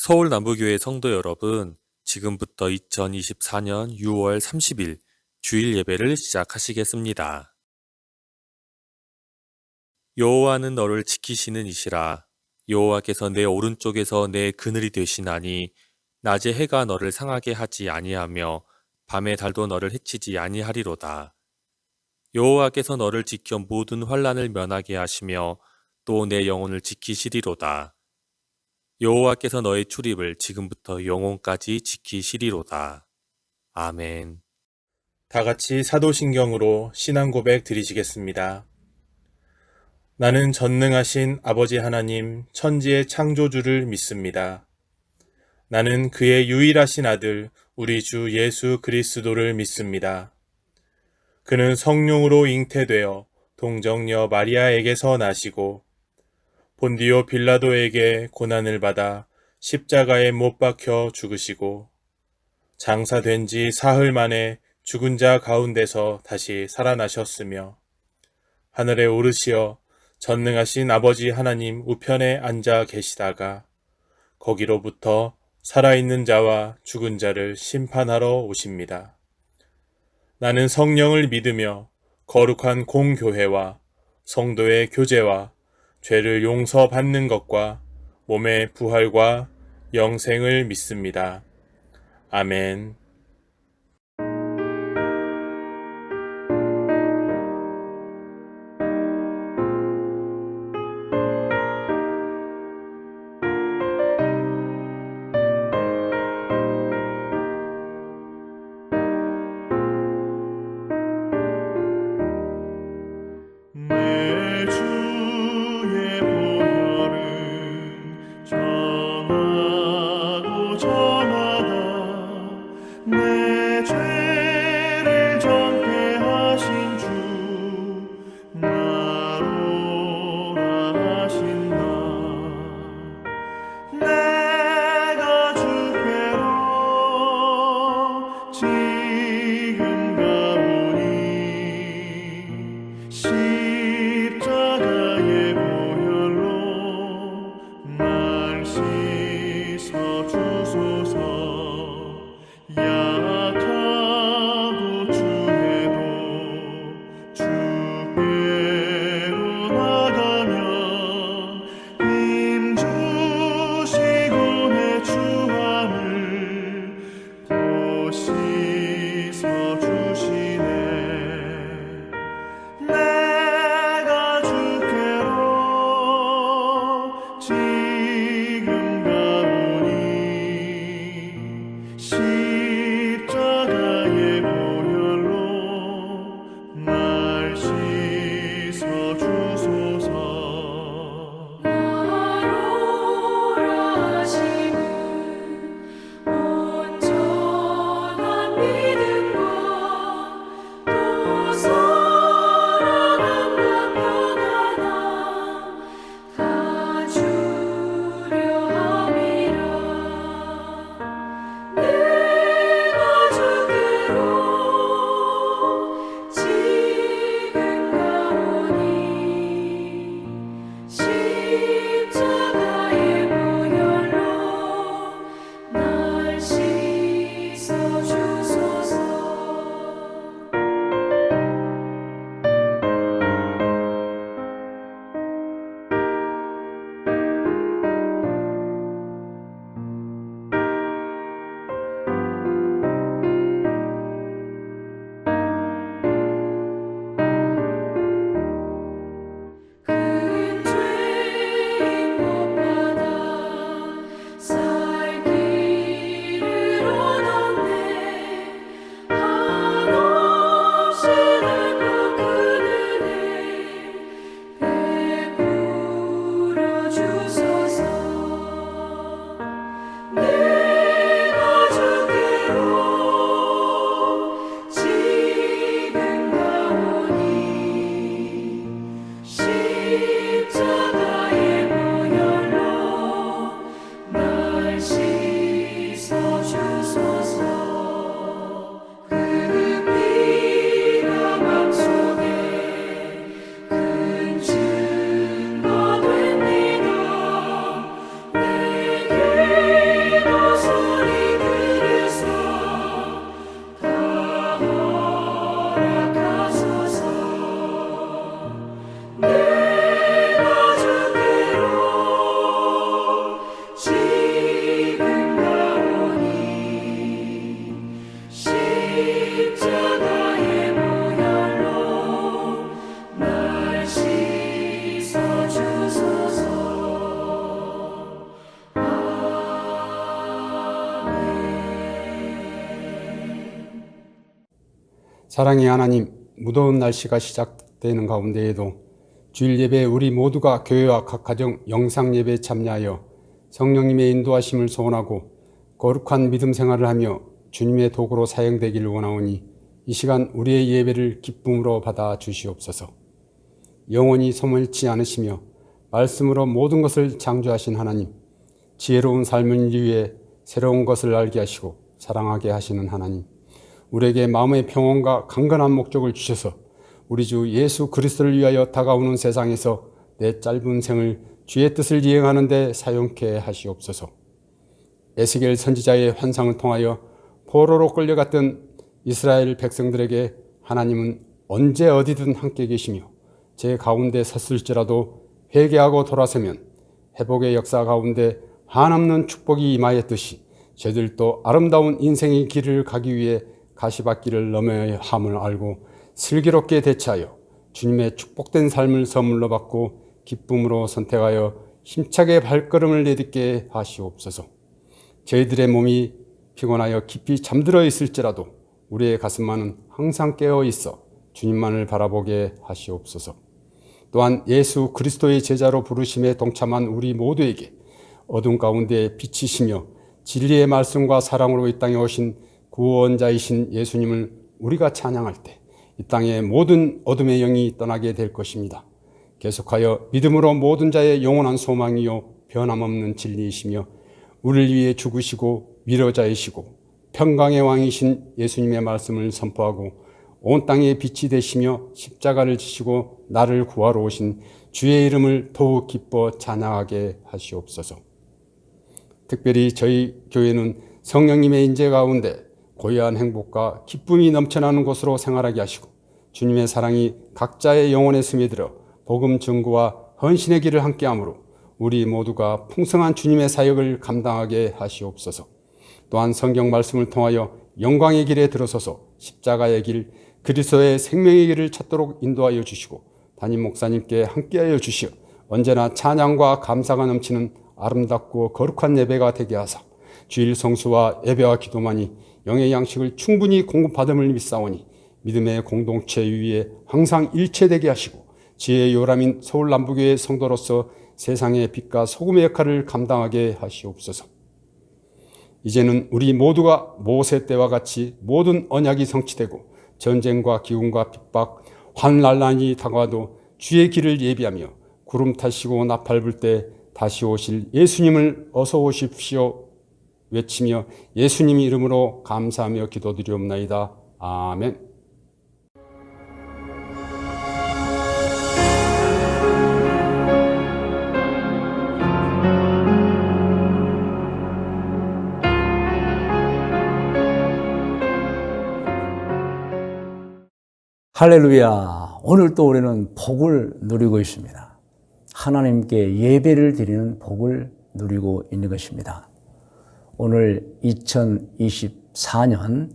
서울 남부교회 성도 여러분, 지금부터 2024년 6월 30일 주일 예배를 시작하시겠습니다. 여호와는 너를 지키시는 이시라. 여호와께서 내 오른쪽에서 내 그늘이 되시나니 낮에 해가 너를 상하게 하지 아니하며 밤에 달도 너를 해치지 아니하리로다. 여호와께서 너를 지켜 모든 환난을 면하게 하시며 또 내 영혼을 지키시리로다. 여호와께서 너의 출입을 지금부터 영혼까지 지키시리로다. 아멘. 다 같이 사도신경으로 신앙 고백 드리시겠습니다. 나는 전능하신 아버지 하나님 천지의 창조주를 믿습니다. 나는 그의 유일하신 아들 우리 주 예수 그리스도를 믿습니다. 그는 성령으로 잉태되어 동정녀 마리아에게서 나시고 본디오 빌라도에게 고난을 받아 십자가에 못 박혀 죽으시고 장사된 지 사흘 만에 죽은 자 가운데서 다시 살아나셨으며 하늘에 오르시어 전능하신 아버지 하나님 우편에 앉아 계시다가 거기로부터 살아있는 자와 죽은 자를 심판하러 오십니다. 나는 성령을 믿으며 거룩한 공교회와 성도의 교제와 죄를 용서받는 것과 몸의 부활과 영생을 믿습니다. 아멘. 내 주의 보혈은 정하고 정하다 내 죄를 정죄하신 주 나로라 하신 나 내가 주께로 지금 가오니 십자가의 보혈로 날 씻어 주소서 약하고 주해도 주께로 나가며 힘 주시고 내 추함을 또 씻어 주시네 내가 주께로 지금 가오니 사랑의 하나님, 무더운 날씨가 시작되는 가운데에도 주일 예배에 우리 모두가 교회와 각 가정 영상 예배에 참여하여 성령님의 인도하심을 소원하고 거룩한 믿음 생활을 하며 주님의 도구로 사용되기를 원하오니 이 시간 우리의 예배를 기쁨으로 받아 주시옵소서. 영원히 소멸치 않으시며 말씀으로 모든 것을 창조하신 하나님, 지혜로운 삶을 위해 새로운 것을 알게 하시고 사랑하게 하시는 하나님, 우리에게 마음의 평온과 강건한 목적을 주셔서 우리 주 예수 그리스도를 위하여 다가오는 세상에서 내 짧은 생을 주의 뜻을 이행하는 데 사용케 하시옵소서. 에스겔 선지자의 환상을 통하여 포로로 끌려갔던 이스라엘 백성들에게 하나님은 언제 어디든 함께 계시며 제 가운데 섰을지라도 회개하고 돌아서면 회복의 역사 가운데 한없는 축복이 임하였듯이 저들도 아름다운 인생의 길을 가기 위해 가시밭길을 넘어야 함을 알고 슬기롭게 대처하여 주님의 축복된 삶을 선물로 받고 기쁨으로 선택하여 힘차게 발걸음을 내딛게 하시옵소서. 저희들의 몸이 피곤하여 깊이 잠들어 있을지라도 우리의 가슴만은 항상 깨어 있어 주님만을 바라보게 하시옵소서. 또한 예수 그리스도의 제자로 부르심에 동참한 우리 모두에게 어둠 가운데 빛이시며 진리의 말씀과 사랑으로 이 땅에 오신 구원자이신 예수님을 우리가 찬양할 때 이 땅의 모든 어둠의 영이 떠나게 될 것입니다. 계속하여 믿음으로 모든 자의 영원한 소망이요 변함없는 진리이시며 우리를 위해 죽으시고 위로자이시고 평강의 왕이신 예수님의 말씀을 선포하고 온 땅에 빛이 되시며 십자가를 지시고 나를 구하러 오신 주의 이름을 더욱 기뻐 찬양하게 하시옵소서. 특별히 저희 교회는 성령님의 인재 가운데 고요한 행복과 기쁨이 넘쳐나는 곳으로 생활하게 하시고 주님의 사랑이 각자의 영혼에 스며들어 복음 증거와 헌신의 길을 함께하므로 우리 모두가 풍성한 주님의 사역을 감당하게 하시옵소서. 또한 성경 말씀을 통하여 영광의 길에 들어서서 십자가의 길, 그리스도의 생명의 길을 찾도록 인도하여 주시고 담임 목사님께 함께하여 주시어 언제나 찬양과 감사가 넘치는 아름답고 거룩한 예배가 되게 하사 주일 성수와 예배와 기도만이 영의 양식을 충분히 공급받음을 믿사오니 믿음의 공동체 위에 항상 일체되게 하시고 지혜의 요람인 서울 남부교회 성도로서 세상의 빛과 소금의 역할을 감당하게 하시옵소서. 이제는 우리 모두가 모세 때와 같이 모든 언약이 성취되고 전쟁과 기근과 핍박, 환난이 다가와도 주의 길을 예비하며 구름 타시고 나팔 불 때 다시 오실 예수님을 어서 오십시오 외치며 예수님 이름으로 감사하며 기도드리옵나이다. 아멘. 할렐루야. 오늘 또 우리는 복을 누리고 있습니다. 하나님께 예배를 드리는 복을 누리고 있는 것입니다. 오늘 2024년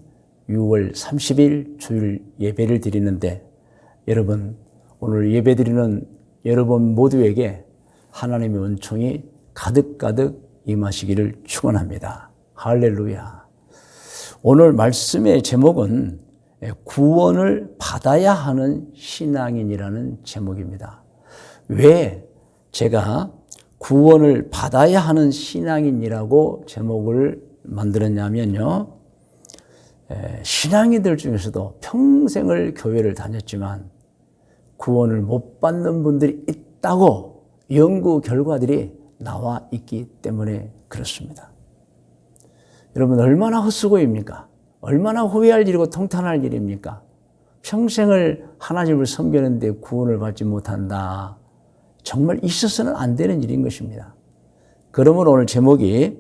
6월 30일 주일 예배를 드리는데 여러분, 오늘 예배 드리는 여러분 모두에게 하나님의 은총이 가득가득 임하시기를 축원합니다. 할렐루야. 오늘 말씀의 제목은 구원을 받아야 하는 신앙인이라는 제목입니다. 왜 제가 구원을 받아야 하는 신앙인이라고 제목을 만들었냐면요. 신앙인들 중에서도 평생을 교회를 다녔지만 구원을 못 받는 분들이 있다고 연구 결과들이 나와 있기 때문에 그렇습니다. 여러분, 얼마나 헛수고입니까? 얼마나 후회할 일이고 통탄할 일입니까? 평생을 하나님을 섬기는데 구원을 받지 못한다. 정말 있어서는 안 되는 일인 것입니다. 그러면 오늘 제목이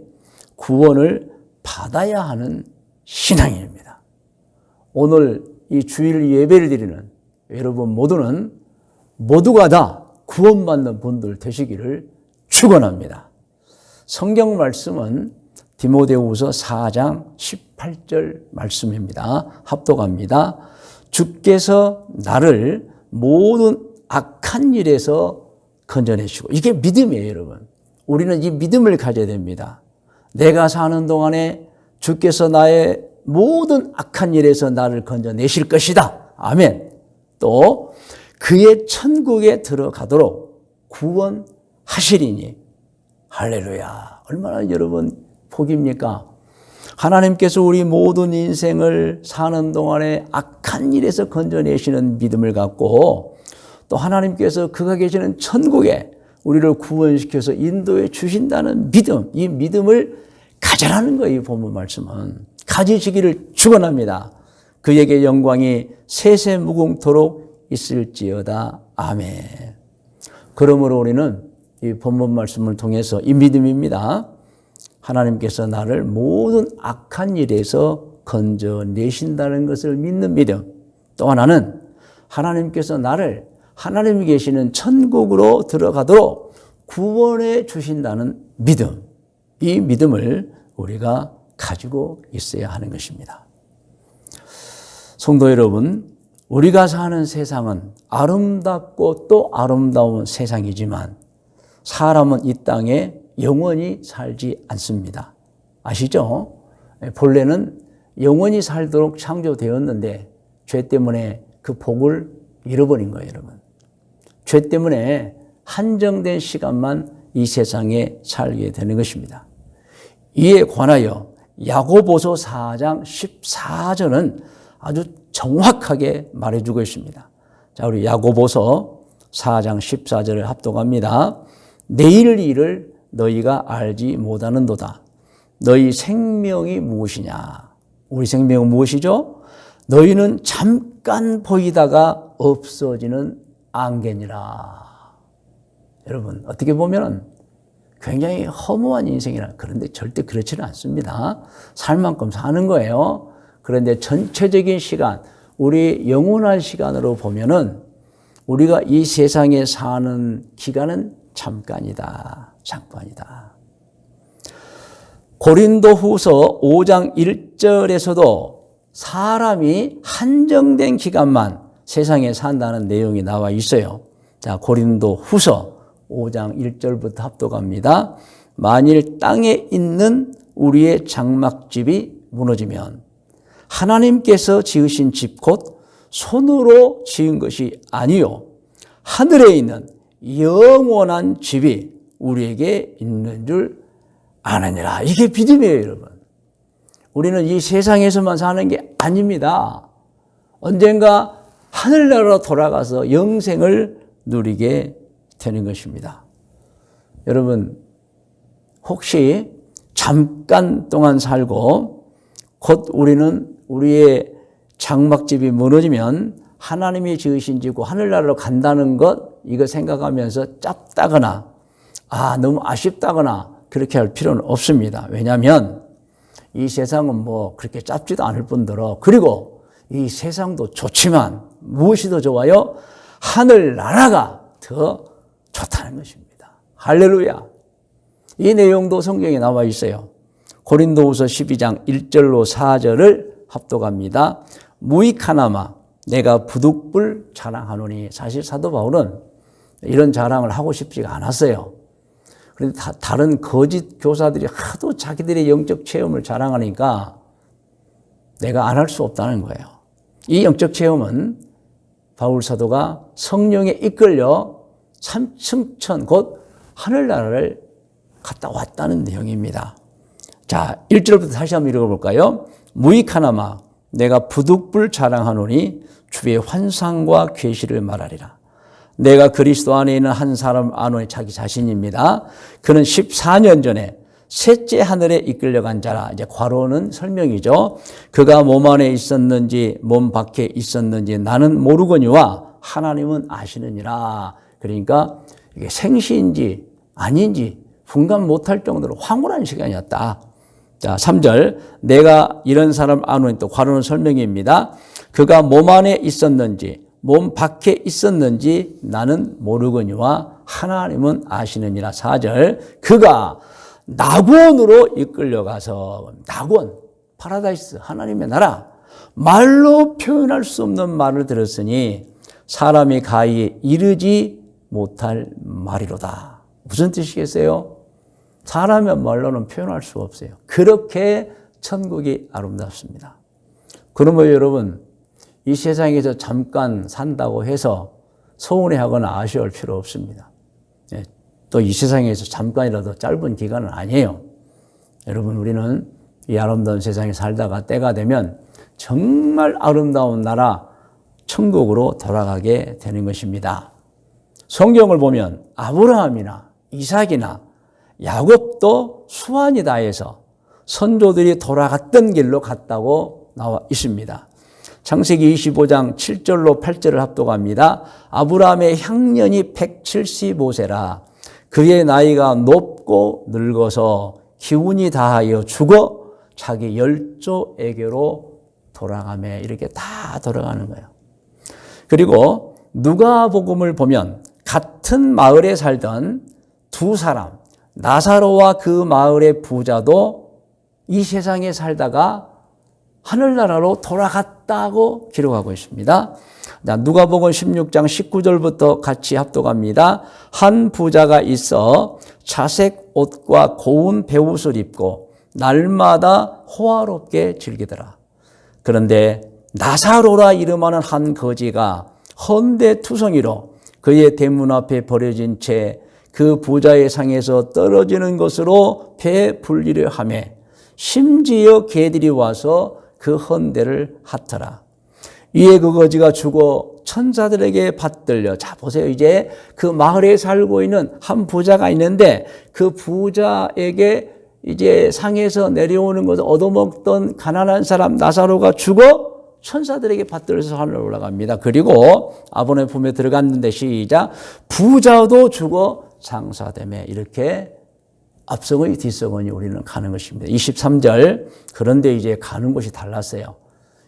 구원을 받아야 하는 신앙입니다. 오늘 이 주일 예배를 드리는 여러분 모두가 다 구원받는 분들 되시기를 축원합니다. 성경 말씀은 디모데후서 4장 18절 말씀입니다. 합독합니다. 주께서 나를 모든 악한 일에서 건져내시고, 이게 믿음이에요, 여러분. 우리는 이 믿음을 가져야 됩니다. 내가 사는 동안에 주께서 나의 모든 악한 일에서 나를 건져내실 것이다. 아멘. 또 그의 천국에 들어가도록 구원하시리니. 할렐루야. 얼마나 여러분 복입니까? 하나님께서 우리 모든 인생을 사는 동안에 악한 일에서 건져내시는 믿음을 갖고, 또 하나님께서 그가 계시는 천국에 우리를 구원시켜서 인도해 주신다는 믿음, 이 믿음을 가져라는 거예요. 이 본문 말씀은. 가지시기를 축원합니다. 그에게 영광이 세세무궁토록 있을지어다. 아멘. 그러므로 우리는 이 본문 말씀을 통해서 이 믿음입니다. 하나님께서 나를 모든 악한 일에서 건져내신다는 것을 믿는 믿음. 또 하나는 하나님께서 나를 하나님이 계시는 천국으로 들어가도록 구원해 주신다는 믿음. 이 믿음을 우리가 가지고 있어야 하는 것입니다. 성도 여러분, 우리가 사는 세상은 아름답고 또 아름다운 세상이지만 사람은 이 땅에 영원히 살지 않습니다. 아시죠? 본래는 영원히 살도록 창조되었는데 죄 때문에 그 복을 잃어버린 거예요, 여러분. 죄 때문에 한정된 시간만 이 세상에 살게 되는 것입니다. 이에 관하여 야고보서 4장 14절은 아주 정확하게 말해주고 있습니다. 자, 우리 야고보서 4장 14절을 합독합니다. 내일 일을 너희가 알지 못하는도다. 너희 생명이 무엇이냐? 우리 생명은 무엇이죠? 너희는 잠깐 보이다가 없어지는 안개니라. 여러분, 어떻게 보면 굉장히 허무한 인생이라. 그런데 절대 그렇지는 않습니다. 살 만큼 사는 거예요. 그런데 전체적인 시간, 우리 영원한 시간으로 보면은 우리가 이 세상에 사는 기간은 잠깐이다. 잠깐이다. 고린도후서 5장 1절에서도 사람이 한정된 기간만 세상에 산다는 내용이 나와 있어요. 자, 고린도후서 5장 1절부터 합독합니다. 만일 땅에 있는 우리의 장막집이 무너지면 하나님께서 지으신 집 곧 손으로 지은 것이 아니요 하늘에 있는 영원한 집이 우리에게 있는 줄 아느니라. 이게 믿음이에요, 여러분. 우리는 이 세상에서만 사는 게 아닙니다. 언젠가 하늘나라로 돌아가서 영생을 누리게 되는 것입니다. 여러분, 혹시 잠깐 동안 살고 곧 우리는 우리의 장막집이 무너지면 하나님이 지으신 집고 하늘나라로 간다는 것, 이거 생각하면서 짭다거나 너무 아쉽다거나 그렇게 할 필요는 없습니다. 왜냐하면 이 세상은 뭐 그렇게 짭지도 않을 뿐더러, 그리고 이 세상도 좋지만 무엇이 더 좋아요? 하늘나라가 더 좋다는 것입니다. 할렐루야. 이 내용도 성경에 나와 있어요. 고린도후서 12장 1절로 4절을 합독합니다. 무익하나마 내가 부득불 자랑하노니. 사실 사도 바울은 이런 자랑을 하고 싶지가 않았어요. 그런데 다른 거짓 교사들이 하도 자기들의 영적 체험을 자랑하니까 내가 안 할 수 없다는 거예요. 이 영적 체험은 바울 사도가 성령에 이끌려 삼층천 곧 하늘나라를 갔다 왔다는 내용입니다. 자, 1절부터 다시 한번 읽어볼까요? 무익하나마 내가 부득불 자랑하노니 주의 환상과 계시를 말하리라. 내가 그리스도 안에 있는 한 사람 아노니, 자기 자신입니다. 그는 14년 전에 셋째 하늘에 이끌려간 자라. 이제 괄호는 설명이죠. 그가 몸 안에 있었는지 몸 밖에 있었는지 나는 모르거니와 하나님은 아시느니라. 그러니까 이게 생시인지 아닌지 분간 못할 정도로 황홀한 시간이었다. 자, 3절. 내가 이런 사람 아노니, 또 괄호는 설명입니다. 그가 몸 안에 있었는지 몸 밖에 있었는지 나는 모르거니와 하나님은 아시느니라. 4절. 그가 낙원으로 이끌려가서, 낙원, 파라다이스, 하나님의 나라, 말로 표현할 수 없는 말을 들었으니 사람이 가히 이르지 못할 말이로다. 무슨 뜻이겠어요? 사람의 말로는 표현할 수 없어요. 그렇게 천국이 아름답습니다. 그러면 여러분, 이 세상에서 잠깐 산다고 해서 서운해하거나 아쉬워할 필요 없습니다. 또 이 세상에서 잠깐이라도 짧은 기간은 아니에요. 여러분, 우리는 이 아름다운 세상에 살다가 때가 되면 정말 아름다운 나라 천국으로 돌아가게 되는 것입니다. 성경을 보면 아브라함이나 이삭이나 야곱도 수완이 다해서 선조들이 돌아갔던 길로 갔다고 나와 있습니다. 창세기 25장 7절로 8절을 합독합니다. 아브라함의 향년이 175세라 그의 나이가 높고 늙어서 기운이 다하여 죽어 자기 열조에게로 돌아가며 이렇게 다 돌아가는 거예요. 그리고 누가복음을 보면 같은 마을에 살던 두 사람, 나사로와 그 마을의 부자도 이 세상에 살다가 하늘나라로 돌아갔다고 기록하고 있습니다. 누가복음 16장 19절부터 같이 합독합니다. 한 부자가 있어 자색 옷과 고운 베옷을 입고 날마다 호화롭게 즐기더라. 그런데 나사로라 이름하는 한 거지가 헌데투성이로 그의 대문 앞에 버려진 채 그 부자의 상에서 떨어지는 것으로 배불리려 하며 심지어 개들이 와서 그 헌데를 핥더라. 이에 그 거지가 죽어 천사들에게 받들려. 자, 보세요. 이제 그 마을에 살고 있는 한 부자가 있는데 그 부자에게 이제 상에서 내려오는 것을 얻어먹던 가난한 사람 나사로가 죽어 천사들에게 받들려서 하늘로 올라갑니다. 그리고 아버지의 품에 들어갔는데 시작. 부자도 죽어 장사되매 이렇게 앞서거니 뒤서거니 우리는 가는 것입니다. 23절. 그런데 이제 가는 곳이 달랐어요.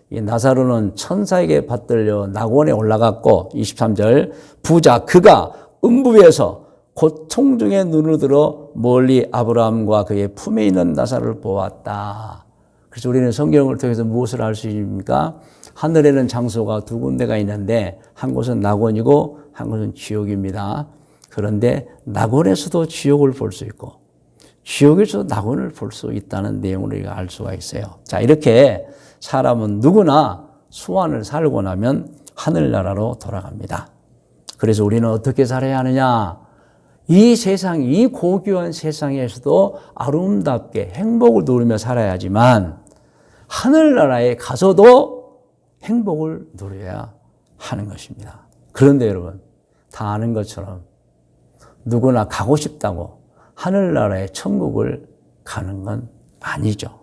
이 나사로는 천사에게 받들려 낙원에 올라갔고 23절. 부자 그가 음부에서 고통 중에 눈을 들어 멀리 아브라함과 그의 품에 있는 나사로를 보았다. 그래서 우리는 성경을 통해서 무엇을 알 수 있습니까? 하늘에는 장소가 두 군데가 있는데 한 곳은 낙원이고 한 곳은 지옥입니다. 그런데 낙원에서도 지옥을 볼 수 있고 지옥에서 낙원을 볼 수 있다는 내용을 우리가 알 수가 있어요. 자, 이렇게 사람은 누구나 소원을 살고 나면 하늘나라로 돌아갑니다. 그래서 우리는 어떻게 살아야 하느냐? 이 세상, 이 고귀한 세상에서도 아름답게 행복을 누리며 살아야지만 하늘나라에 가서도 행복을 누려야 하는 것입니다. 그런데 여러분, 다 아는 것처럼 누구나 가고 싶다고 하늘나라의 천국을 가는 건 아니죠.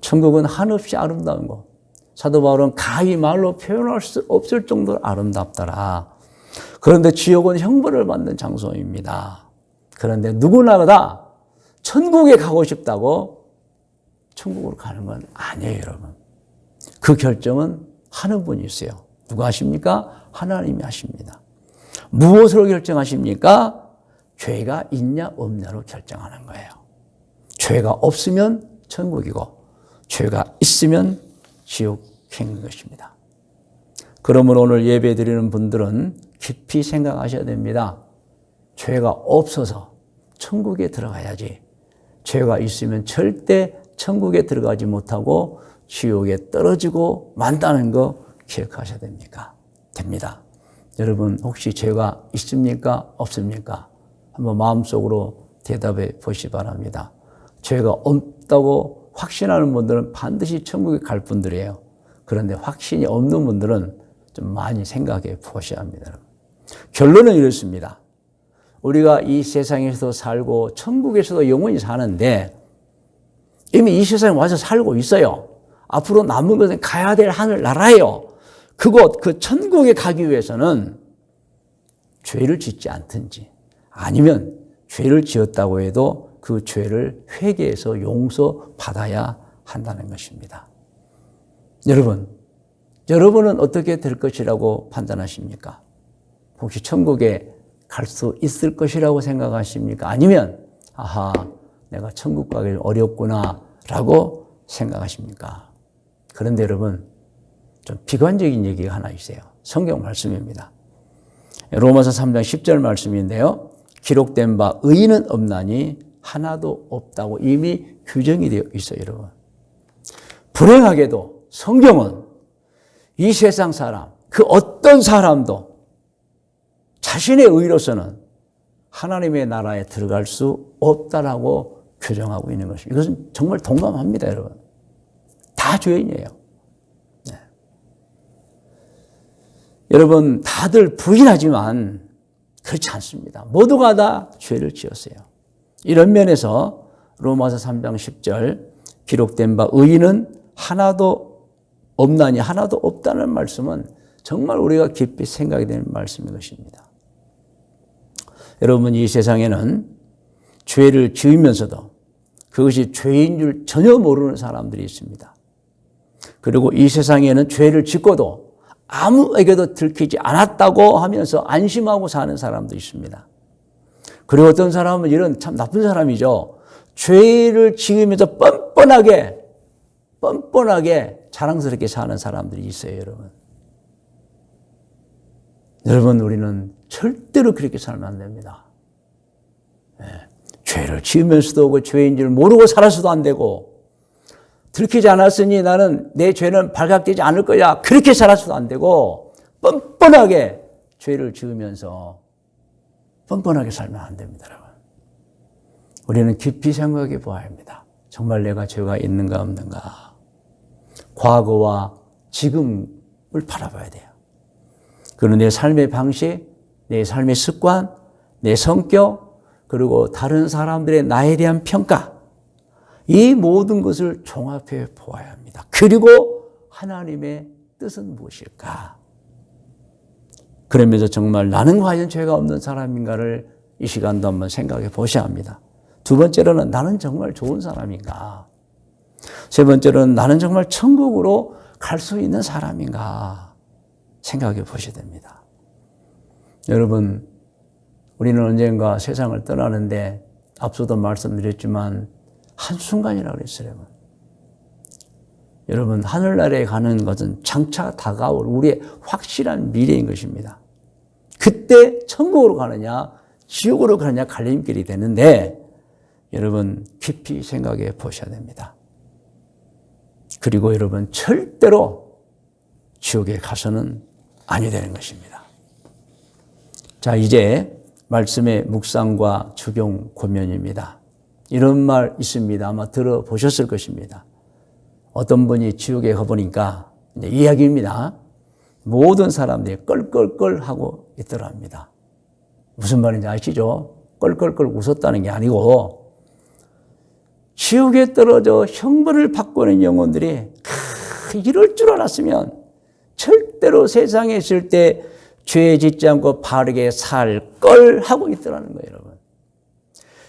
천국은 한없이 아름다운 곳. 사도 바울은 가히 말로 표현할 수 없을 정도로 아름답더라. 그런데 지옥은 형벌을 받는 장소입니다. 그런데 누구나 다 천국에 가고 싶다고 천국으로 가는 건 아니에요, 여러분. 그 결정은 하는 분이 있어요. 누가 하십니까? 하나님이 하십니다. 무엇으로 결정하십니까? 죄가 있냐 없냐로 결정하는 거예요. 죄가 없으면 천국이고 죄가 있으면 지옥행인 것입니다. 그러므로 오늘 예배 드리는 분들은 깊이 생각하셔야 됩니다. 죄가 없어서 천국에 들어가야지. 죄가 있으면 절대 천국에 들어가지 못하고 지옥에 떨어지고 만다는 거 기억하셔야 됩니다. 여러분 혹시 죄가 있습니까? 없습니까? 한번 마음속으로 대답해 보시기 바랍니다. 죄가 없다고 확신하는 분들은 반드시 천국에 갈 분들이에요. 그런데 확신이 없는 분들은 좀 많이 생각해 보셔야 합니다. 결론은 이렇습니다. 우리가 이 세상에서도 살고 천국에서도 영원히 사는데 이미 이 세상에 와서 살고 있어요. 앞으로 남은 것은 가야 될 하늘나라예요. 그곳, 그 천국에 가기 위해서는 죄를 짓지 않든지 아니면 죄를 지었다고 해도 그 죄를 회개해서 용서받아야 한다는 것입니다. 여러분은 어떻게 될 것이라고 판단하십니까? 혹시 천국에 갈 수 있을 것이라고 생각하십니까? 아니면 아하, 내가 천국 가기 어렵구나 라고 생각하십니까? 그런데 여러분, 좀 비관적인 얘기가 하나 있어요. 성경 말씀입니다. 로마서 3장 10절 말씀인데요. 기록된 바 의인은 없나니 하나도 없다고 이미 규정이 되어 있어요, 여러분. 불행하게도 성경은 이 세상 사람, 그 어떤 사람도 자신의 의로서는 하나님의 나라에 들어갈 수 없다라고 규정하고 있는 것입니다. 이것은 정말 동감합니다, 여러분. 다 죄인이에요. 네. 여러분, 다들 부인하지만 그렇지 않습니다. 모두가 다 죄를 지었어요. 이런 면에서 로마서 3장 10절 기록된 바 의인은 하나도 없나니 하나도 없다는 말씀은 정말 우리가 깊이 생각이 되는 말씀인 것입니다. 여러분, 이 세상에는 죄를 지으면서도 그것이 죄인 줄 전혀 모르는 사람들이 있습니다. 그리고 이 세상에는 죄를 짓고도 아무에게도 들키지 않았다고 하면서 안심하고 사는 사람도 있습니다. 그리고 어떤 사람은 이런 참 나쁜 사람이죠. 죄를 지으면서 뻔뻔하게 자랑스럽게 사는 사람들이 있어요, 여러분. 여러분, 우리는 절대로 그렇게 살면 안 됩니다. 네. 죄를 지으면서도 그 죄인 줄 모르고 살아서도 안 되고, 들키지 않았으니 나는 내 죄는 발각되지 않을 거야, 그렇게 살아서도 안 되고, 뻔뻔하게 죄를 지으면서 뻔뻔하게 살면 안 됩니다, 여러분. 우리는 깊이 생각해 보아야 합니다. 정말 내가 죄가 있는가 없는가. 과거와 지금을 바라봐야 돼요. 그리고 내 삶의 방식, 내 삶의 습관, 내 성격, 그리고 다른 사람들의 나에 대한 평가, 이 모든 것을 종합해 보아야 합니다. 그리고 하나님의 뜻은 무엇일까? 그러면서 정말 나는 과연 죄가 없는 사람인가를 이 시간도 한번 생각해 보셔야 합니다. 두 번째로는 나는 정말 좋은 사람인가? 세 번째로는 나는 정말 천국으로 갈 수 있는 사람인가? 생각해 보셔야 됩니다. 여러분, 우리는 언젠가 세상을 떠나는데 앞서도 말씀드렸지만 한순간이라고 그랬어요. 여러분, 하늘나라에 가는 것은 장차 다가올 우리의 확실한 미래인 것입니다. 그때 천국으로 가느냐 지옥으로 가느냐 갈림길이 되는데 여러분 깊이 생각해 보셔야 됩니다. 그리고 여러분 절대로 지옥에 가서는 아니 되는 것입니다. 자, 이제 말씀의 묵상과 적용 고면입니다. 이런 말 있습니다. 아마 들어보셨을 것입니다. 어떤 분이 지옥에 가보니까 이제 이야기입니다. 모든 사람들이 껄껄껄 하고 있더랍니다. 무슨 말인지 아시죠? 껄껄껄 웃었다는 게 아니고 지옥에 떨어져 형벌을 받고 있는 영혼들이 이럴 줄 알았으면 절대로 세상에 있을 때 죄 짓지 않고 바르게 살 걸 하고 있더라는 거예요, 여러분.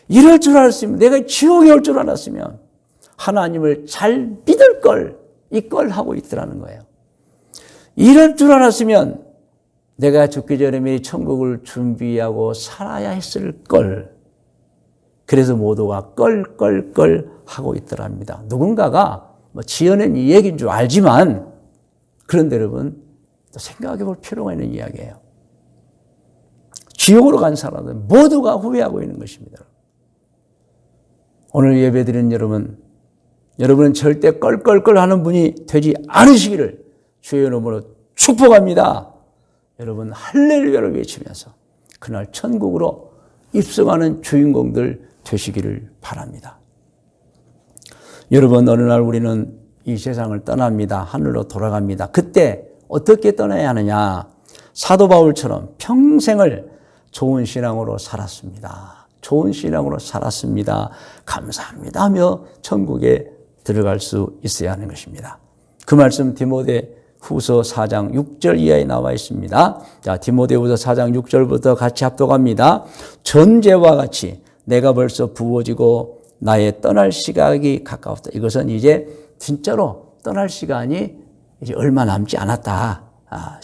이럴 줄 알았으면, 내가 지옥에 올 줄 알았으면 하나님을 잘 믿을 걸, 이 걸 하고 있더라는 거예요. 이럴 줄 알았으면 내가 죽기 전에 미리 천국을 준비하고 살아야 했을 걸. 그래서 모두가 껄껄껄 하고 있더랍니다. 누군가가 지어낸 이 얘기인 줄 알지만 그런데 여러분 또 생각해 볼 필요가 있는 이야기예요. 지옥으로 간 사람들 모두가 후회하고 있는 것입니다. 오늘 예배드린 여러분은 절대 껄껄껄 하는 분이 되지 않으시기를 주의 이름으로 축복합니다. 여러분 할렐루야를 외치면서 그날 천국으로 입성하는 주인공들 되시기를 바랍니다. 여러분, 어느 날 우리는 이 세상을 떠납니다. 하늘로 돌아갑니다. 그때 어떻게 떠나야 하느냐? 사도 바울처럼 평생을 좋은 신앙으로 살았습니다. 좋은 신앙으로 살았습니다. 감사합니다 하며 천국에 들어갈 수 있어야 하는 것입니다. 그 말씀 디모데 후서 4장 6절 이하에 나와 있습니다. 자, 디모데후서 4장 6절부터 같이 합독합니다. 전제와 같이 내가 벌써 부어지고 나의 떠날 시각이 가까웠다. 이것은 이제 진짜로 떠날 시간이 이제 얼마 남지 않았다.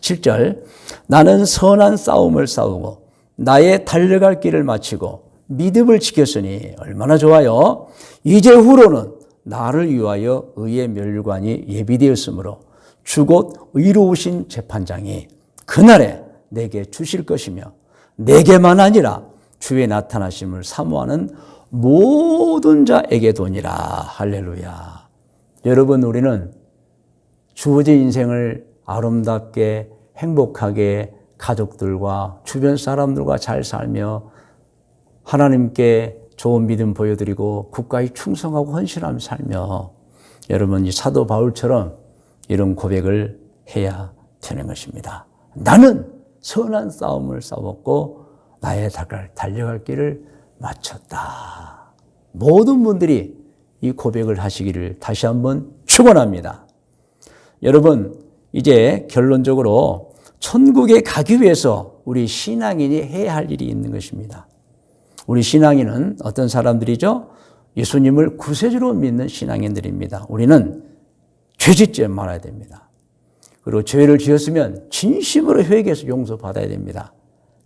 7절 나는 선한 싸움을 싸우고 나의 달려갈 길을 마치고 믿음을 지켰으니 얼마나 좋아요. 이제 후로는 나를 위하여 의의 멸관이 예비되었으므로 주곧 의로우신 재판장이 그날에 내게 주실 것이며 내게만 아니라 주의 나타나심을 사모하는 모든 자에게 도니라. 할렐루야. 여러분, 우리는 주어진 인생을 아름답게 행복하게 가족들과 주변 사람들과 잘 살며 하나님께 좋은 믿음 보여드리고 국가에 충성하고 헌신하며 살며 여러분, 이 사도 바울처럼 이런 고백을 해야 되는 것입니다. 나는 선한 싸움을 싸웠고 나의 달려갈 길을 마쳤다. 모든 분들이 이 고백을 하시기를 다시 한번 축원합니다. 여러분, 이제 결론적으로 천국에 가기 위해서 우리 신앙인이 해야 할 일이 있는 것입니다. 우리 신앙인은 어떤 사람들이죠? 예수님을 구세주로 믿는 신앙인들입니다. 우리는 죄 짓지 말아야 됩니다. 그리고 죄를 지었으면 진심으로 회개해서 용서받아야 됩니다.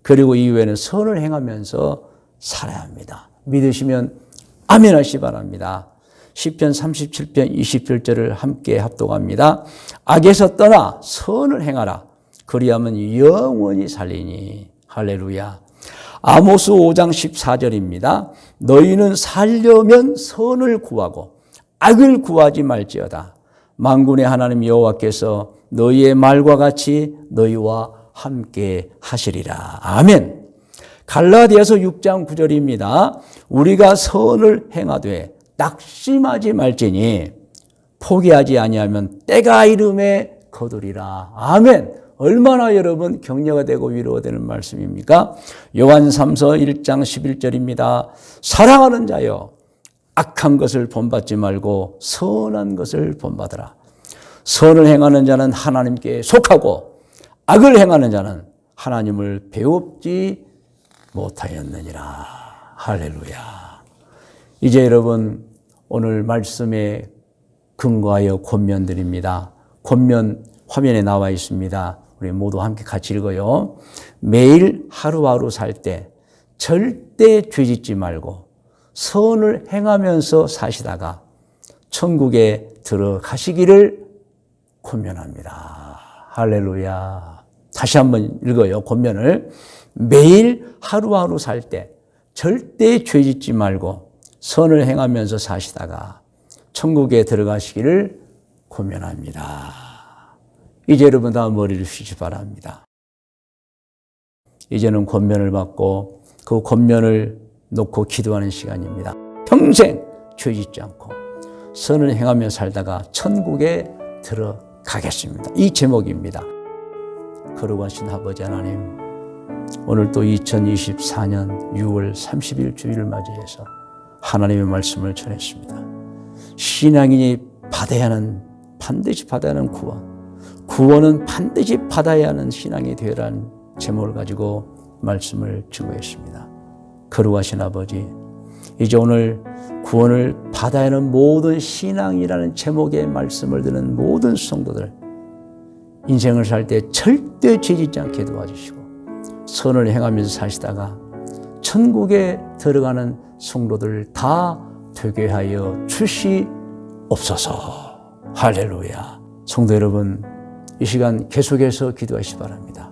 그리고 이후에는 선을 행하면서 살아야 합니다. 믿으시면 아멘 하시기 바랍니다. 시편 37편 27절을 함께 합독합니다. 악에서 떠나 선을 행하라. 그리하면 영원히 살리니. 할렐루야. 아모스 5장 14절입니다. 너희는 살려면 선을 구하고 악을 구하지 말지어다. 만군의 하나님 여호와께서 너희의 말과 같이 너희와 함께 하시리라. 아멘. 갈라디아서 6장 9절입니다. 우리가 선을 행하되 낙심하지 말지니 포기하지 아니하면 때가 이름에 거두리라. 아멘. 얼마나 여러분 격려가 되고 위로가 되는 말씀입니까? 요한 3서 1장 11절입니다. 사랑하는 자여 악한 것을 본받지 말고 선한 것을 본받으라. 선을 행하는 자는 하나님께 속하고 악을 행하는 자는 하나님을 배웁지 못하였느니라. 할렐루야. 이제 여러분 오늘 말씀에 근거하여 권면드립니다. 권면 화면에 나와 있습니다. 우리 모두 함께 같이 읽어요. 매일 하루하루 살 때 절대 죄짓지 말고 선을 행하면서 사시다가 천국에 들어가시기를 권면합니다. 할렐루야. 다시 한번 읽어요. 권면을. 매일 하루하루 살 때 절대 죄짓지 말고 선을 행하면서 사시다가 천국에 들어가시기를 권면합니다. 이제 여러분 다 머리를 쉬시 바랍니다. 이제는 권면을 받고 그 권면을 놓고 기도하는 시간입니다. 평생 죄짓지 않고 선을 행하며 살다가 천국에 들어가겠습니다. 이 제목입니다. 거룩하신 아버지 하나님, 오늘 또 2024년 6월 30일 주일을 맞이해서 하나님의 말씀을 전했습니다. 신앙인이 반드시 받아야 하는 구원은 반드시 받아야 하는 신앙이 되라는 제목을 가지고 말씀을 증거했습니다. 거룩하신 아버지, 이제 오늘 구원을 받아야 하는 모든 신앙이라는 제목의 말씀을 듣는 모든 성도들, 인생을 살 때 절대 죄짓지 않게 도와주시고 선을 행하면서 사시다가 천국에 들어가는 성도들 다 되게 하여 주시옵소서. 할렐루야. 성도 여러분, 이 시간 계속해서 기도하시기 바랍니다.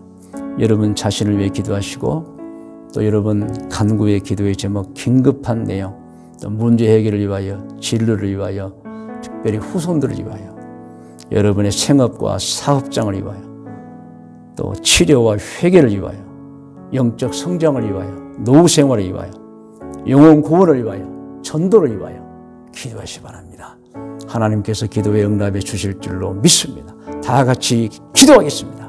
여러분 자신을 위해 기도하시고 또 여러분 간구의 기도의 제목, 긴급한 내용, 또 문제 해결을 위하여, 진로를 위하여, 특별히 후손들을 위하여, 여러분의 생업과 사업장을 위하여, 또 치료와 회개를 위하여, 영적 성장을 위하여, 노후 생활을 위하여, 영혼 구원을 위하여, 전도를 위하여 기도하시기 바랍니다. 하나님께서 기도에 응답해 주실 줄로 믿습니다. 다 같이 기도하겠습니다.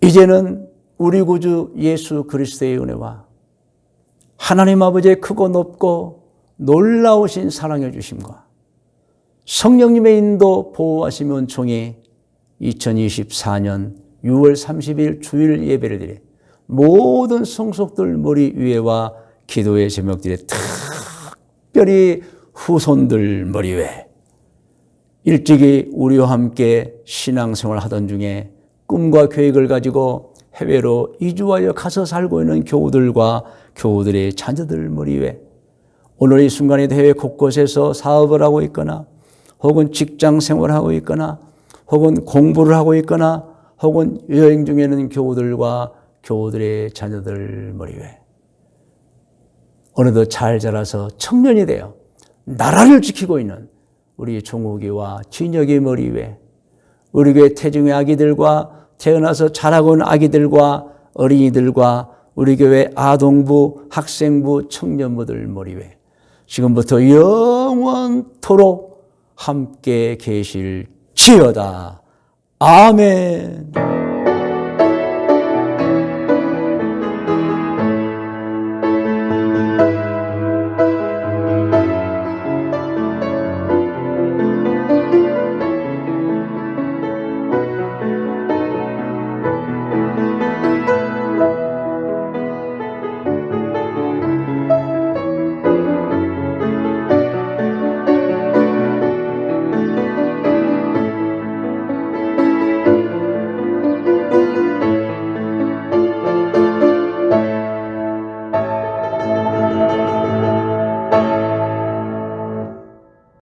이제는 우리 구주 예수 그리스도의 은혜와 하나님 아버지의 크고 높고 놀라우신 사랑해 주심과 성령님의 인도 보호하심 은총이 2024년 6월 30일 주일 예배를 드려 모든 성속들 머리 위에와 기도의 제목들에 특별히 후손들 머리 위에 일찍이 우리와 함께 신앙생활 하던 중에 꿈과 계획을 가지고 해외로 이주하여 가서 살고 있는 교우들과 교우들의 자녀들 머리 위에 오늘 이 순간에도 해외 곳곳에서 사업을 하고 있거나 혹은 직장 생활하고 있거나 혹은 공부를 하고 있거나 혹은 여행 중에 있는 교우들과 교우들의 자녀들 머리 위에 어느덧 잘 자라서 청년이 되어 나라를 지키고 있는 우리 종욱이와 진혁의 머리 위에 우리 교회 태중의 아기들과 태어나서 자라고 있는 아기들과 어린이들과 우리 교회 아동부, 학생부, 청년부들 머리 위에 지금부터 영원토록 함께 계실지어다. 아멘.